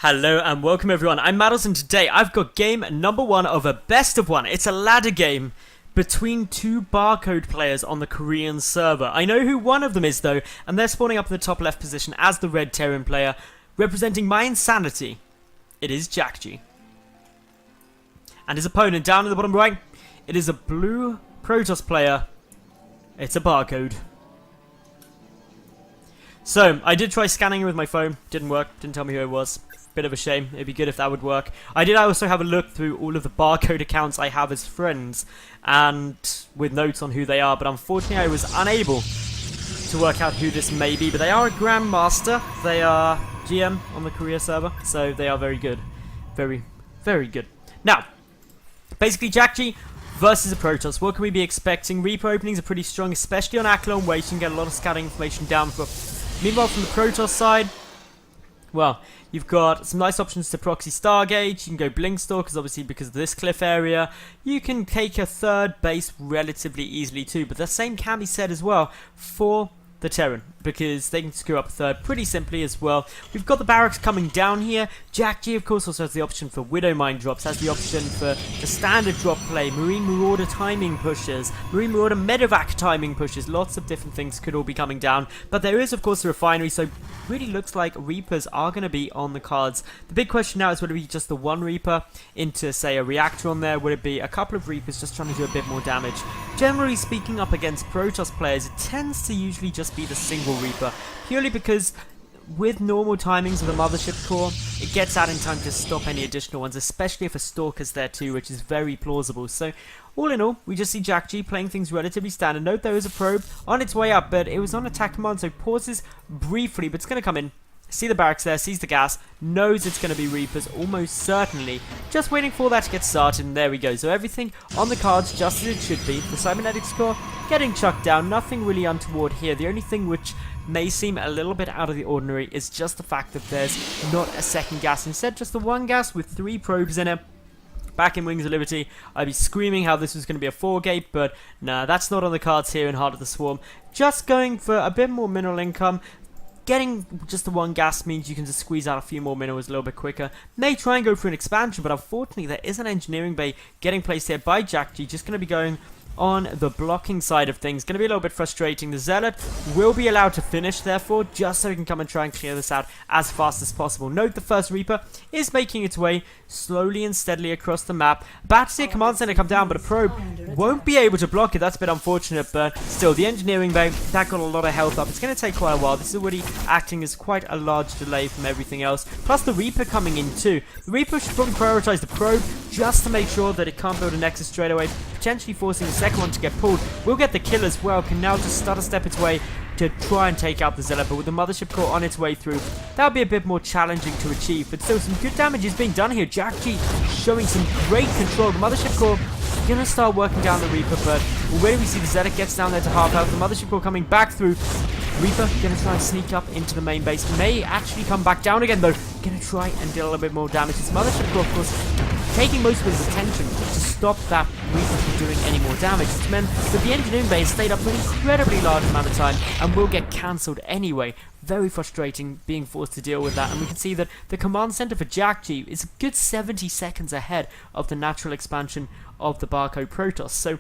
Hello and welcome everyone, I'm Madals and today I've got game number 1 of a best of 1. It's a ladder game between two barcode players on the Korean server. I know who one of them is though, and they're spawning up in the top left position as the red Terran player. Representing my insanity, it is Jjakji. And his opponent down in the bottom right, it is a blue Protoss player. It's a barcode. So, I did try scanning him with my phone, didn't work, didn't tell me who it was. Bit of a shame, it'd be good if that would work. I did also have a look through all of the barcode accounts I have as friends, and with notes on who they are, but unfortunately I was unable to work out who this may be. But they are a Grandmaster, they are GM on the Korea server, so they are very good. Very, very good. Now, basically Jjakji versus a Protoss. What can we be expecting? Reaper openings are pretty strong, especially on Aklon Way. You can get a lot of scouting information down. Meanwhile, from the Protoss side, well, you've got some nice options to proxy Stargate. You can go Blink Stalkers, obviously because of this cliff area. You can take a third base relatively easily too, but the same can be said as well for the Terran, because they can screw up a third pretty simply as well. We've got the barracks coming down here. Jjakji, of course, also has the option for Widow Mine drops, has the option for the standard drop play, Marine Marauder timing pushes, Marine Marauder Medevac timing pushes. Lots of different things could all be coming down, but there is, of course, a refinery, so really looks like Reapers are going to be on the cards. The big question now is, would it be just the one Reaper into, say, a reactor on there? Would it be a couple of Reapers just trying to do a bit more damage? Generally speaking, up against Protoss players, it tends to usually just be the single Reaper, purely because with normal timings of the Mothership Core, it gets out in time to stop any additional ones, especially if a Stalker's there too, which is very plausible. So, all in all, we just see Jjakji playing things relatively standard. Note there is a probe on its way up, but it was on attack command, so pauses briefly, but it's going to come in. See the barracks there, sees the gas, knows it's going to be Reapers, almost certainly. Just waiting for that to get started, and there we go. So everything on the cards just as it should be. The Cybernetics Core getting chucked down, nothing really untoward here. The only thing which may seem a little bit out of the ordinary is just the fact that there's not a second gas. Instead, just the one gas with 3 probes in it. Back in Wings of Liberty, I'd be screaming how this was going to be a 4-gate, but nah, that's not on the cards here in Heart of the Swarm. Just going for a bit more mineral income. Getting just the one gas means you can just squeeze out a few more minerals a little bit quicker. May try and go for an expansion, but unfortunately there is an engineering bay getting placed here by Jjakji. Just going to be going on the blocking side of things. Going to be a little bit frustrating. The Zealot will be allowed to finish, therefore, just so he can come and try and clear this out as fast as possible. Note the first Reaper is making its way slowly and steadily across the map. About to see a command center come down, but a probe won't be able to block it. That's a bit unfortunate, but still, the engineering bay, that got a lot of health up. It's going to take quite a while. This is already acting as quite a large delay from everything else. Plus the Reaper coming in too. The Reaper should probably prioritize the probe just to make sure that it can't build a nexus straight away, potentially forcing the second one to get pulled. We'll get the kill as well. Can now just stutter step its way to try and take out the Zealot, but with the Mothership Core on its way through, that would be a bit more challenging to achieve. But still, some good damage is being done here. Jjakji showing some great control. The Mothership Core gonna start working down the Reaper, but already we see the Zealot gets down there to half health. The Mothership Core coming back through. Reaper gonna try and sneak up into the main base. May actually come back down again though. Gonna try and deal a little bit more damage. This Mothership Core, of course, taking most of his attention to stop that Reaper from doing any more damage. It's meant that the engineering bay has stayed up for an incredibly large amount of time and will get cancelled anyway. Very frustrating being forced to deal with that, and we can see that the command center for Jjakji is a good 70 seconds ahead of the natural expansion of the barcode Protoss. So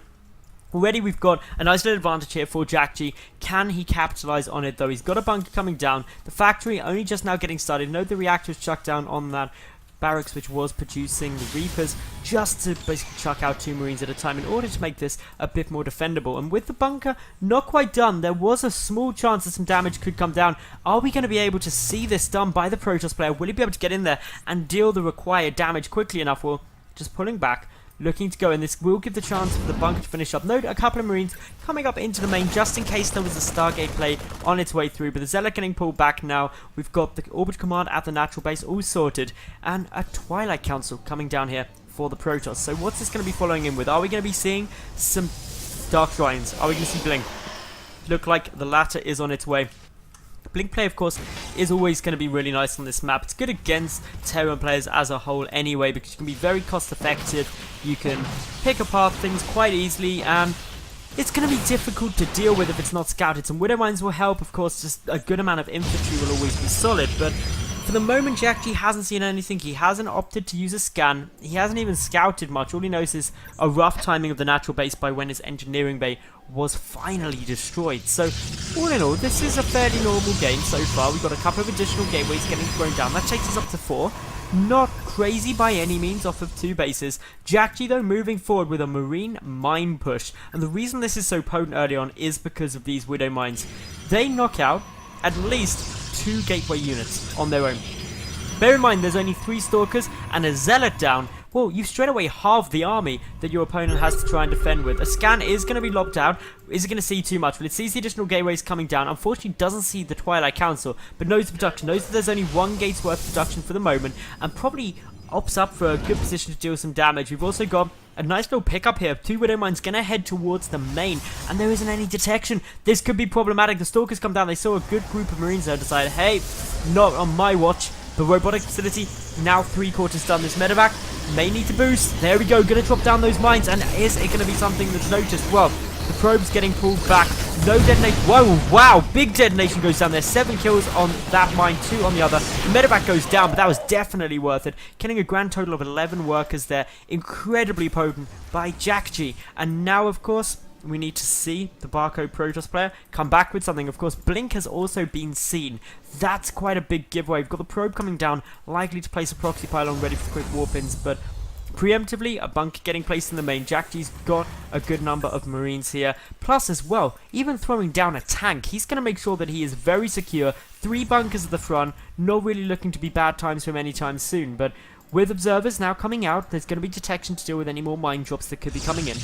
already we've got a nice little advantage here for Jjakji. Can he capitalize on it though? He's got a bunker coming down. The factory only just now getting started. Note the reactors chucked down on that barracks which was producing the Reapers, just to basically chuck out 2 Marines at a time in order to make this a bit more defendable. And with the bunker not quite done, there was a small chance that some damage could come down. Are we going to be able to see this done by the Protoss player? Will he be able to get in there and deal the required damage quickly enough? Well, just pulling back, looking to go in. This will give the chance for the bunker to finish up. Note a couple of Marines coming up into the main just in case there was a Stargate play on its way through, but the Zealot getting pulled back now. We've got the Orbit Command at the natural base all sorted, and a Twilight Council coming down here for the Protoss. So what's this going to be following in with? Are we going to be seeing some Dark Shrines? Are we going to see Blink? Look like the latter is on its way. Blink play, of course, is always going to be really nice on this map. It's good against Terran players as a whole anyway, because you can be very cost effective. You can pick apart things quite easily, and it's going to be difficult to deal with if it's not scouted. Some Widow Mines will help, of course. Just a good amount of infantry will always be solid, but For the moment, Jjakji hasn't seen anything. He hasn't opted to use a scan. He hasn't even scouted much. All he knows is a rough timing of the natural base by when his engineering bay was finally destroyed. So, all in all, this is a fairly normal game so far. We've got a couple of additional gateways getting thrown down. That takes us up to 4. Not crazy by any means off of 2 bases. Jjakji, though, moving forward with a marine mine push. And the reason this is so potent early on is because of these widow mines. They knock out at least 2 gateway units on their own. Bear in mind, there's only 3 stalkers and a zealot down. Well, you've straight away halved the army that your opponent has to try and defend with. A scan is going to be lobbed out. Is it going to see too much? Well, it sees the additional gateways coming down. Unfortunately, doesn't see the Twilight Council, but knows the production. Knows that there's only 1 gate's worth of production for the moment, and probably opts up for a good position to deal some damage. We've also got a nice little pickup here. 2 widow mines going to head towards the main, and there isn't any detection. This could be problematic. The stalkers come down. They saw a good group of marines there, decided, hey, not on my watch. The robotic facility now 3/4 done. This medevac may need to boost. There we go. Going to drop down those mines, and is it going to be something that's noticed? Well, the probe's getting pulled back. No detonation. Whoa, wow. Big detonation goes down there. 7 kills on that mine, 2 on the other. The medevac goes down, but that was definitely worth it. Killing a grand total of 11 workers there. Incredibly potent by Jjakji. And now, of course, we need to see the barcode Protoss player come back with something. Of course, Blink has also been seen. That's quite a big giveaway. We've got the probe coming down, likely to place a proxy pylon ready for quick warp ins, but preemptively, a bunker getting placed in the main. Jjakji's got a good number of marines here. Plus, as well, even throwing down a tank, he's going to make sure that he is very secure. 3 bunkers at the front, not really looking to be bad times for him anytime soon. But with observers now coming out, there's going to be detection to deal with any more mine drops that could be coming in.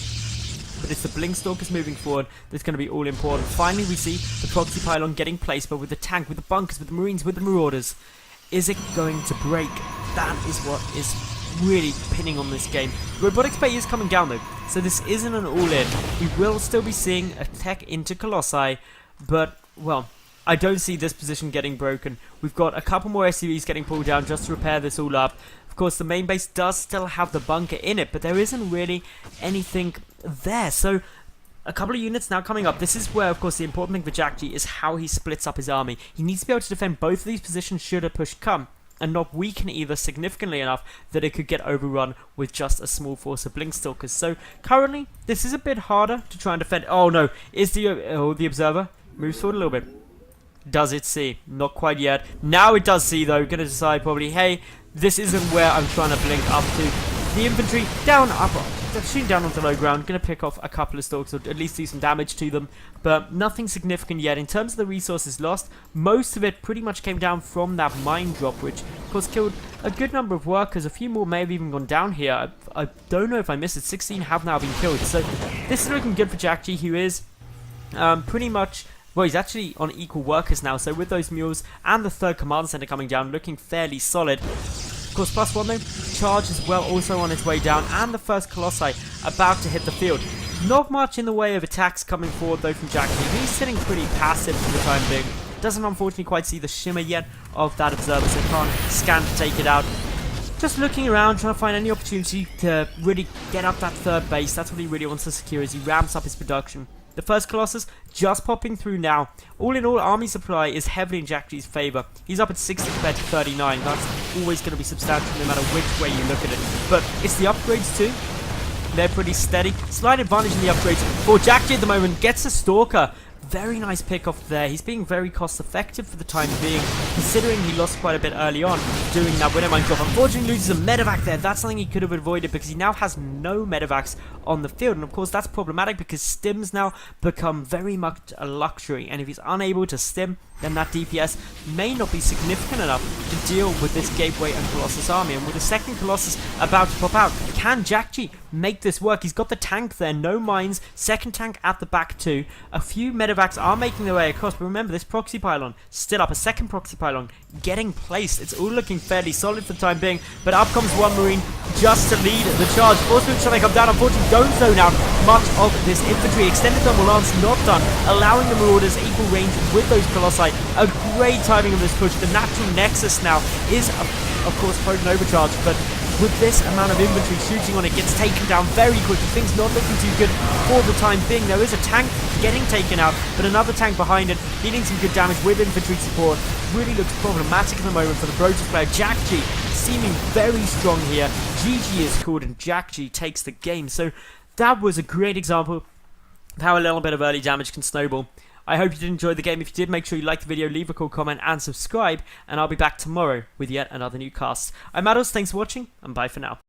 But it's the Blink Stalkers moving forward that's going to be all important. Finally, we see the proxy pylon getting placed, but with the tank, with the bunkers, with the marines, with the marauders. Is it going to break? That is what is really pinning on this game. Robotics Bay is coming down though, so this isn't an all-in. We will still be seeing a tech into Colossi, but, well, I don't see this position getting broken. We've got a couple more SCVs getting pulled down just to repair this all up. Of course, the main base does still have the bunker in it, but there isn't really anything there. So, a couple of units now coming up. This is where, of course, the important thing for Jjakji is how he splits up his army. He needs to be able to defend both of these positions should a push come, and not weaken either significantly enough that it could get overrun with just a small force of Blink Stalkers. So, currently, this is a bit harder to try and defend. Oh no, is the observer moves forward a little bit. Does it see? Not quite yet. Now it does see though. Gonna decide probably, hey, this isn't where I'm trying to blink up to. The infantry down, up, shooting down onto low ground. Gonna pick off a couple of stalks or at least do some damage to them, but nothing significant yet. In terms of the resources lost, most of it pretty much came down from that mine drop, which of course killed a good number of workers. A few more may have even gone down here. I don't know if I missed it. 16 have now been killed. So this is looking good for Jjakji, who is pretty much... Well, he's actually on equal workers now, so with those mules and the 3rd command center coming down, looking fairly solid. Of course, +1 though, charge as well also on its way down, and the first Colossi about to hit the field. Not much in the way of attacks coming forward though from Jjakji. He's sitting pretty passive for the time being. Doesn't unfortunately quite see the shimmer yet of that observer, so can't scan to take it out. Just looking around, trying to find any opportunity to really get up that 3rd base. That's what he really wants to secure as he ramps up his production. The first Colossus just popping through now. All in all, army supply is heavily in Jjakji's favour. He's up at 60 compared to 39. That's always going to be substantial no matter which way you look at it. But it's the upgrades too. They're pretty steady. Slight advantage in the upgrades for Jjakji at the moment. Gets a Stalker. Very nice pick off there. He's being very cost effective for the time being, considering he lost quite a bit early on doing that widow mine drop. Unfortunately loses a medevac there. That's something he could have avoided because he now has no medevacs on the field, and of course that's problematic because stims now become very much a luxury, and if he's unable to stim, then that DPS may not be significant enough to deal with this Gateway and Colossus army. And with the second Colossus about to pop out, can Jjakji make this work? He's got the tank there, no mines, second tank at the back too. A few medevacs are making their way across, but remember this proxy pylon, still up, a second proxy pylon getting placed. It's all looking fairly solid for the time being, but up comes one marine just to lead the charge. Force move trying to come down, unfortunately don't zone out much of this infantry. Extended thermal lance not done, allowing the marauders equal range with those Colossi. A great timing of this push. The natural nexus now is, of course, potent overcharge, but with this amount of infantry shooting on it, gets taken down very quickly. Things not looking too good for the time being. There is a tank getting taken out, but another tank behind it, dealing some good damage with infantry support. Really looks problematic at the moment for the Protoss player. Jjakji seeming very strong here. GG is called, and Jjakji takes the game. So that was a great example of how a little bit of early damage can snowball. I hope you did enjoy the game. If you did, make sure you like the video, leave a cool comment, and subscribe. And I'll be back tomorrow with yet another new cast. I'm Madals, thanks for watching, and bye for now.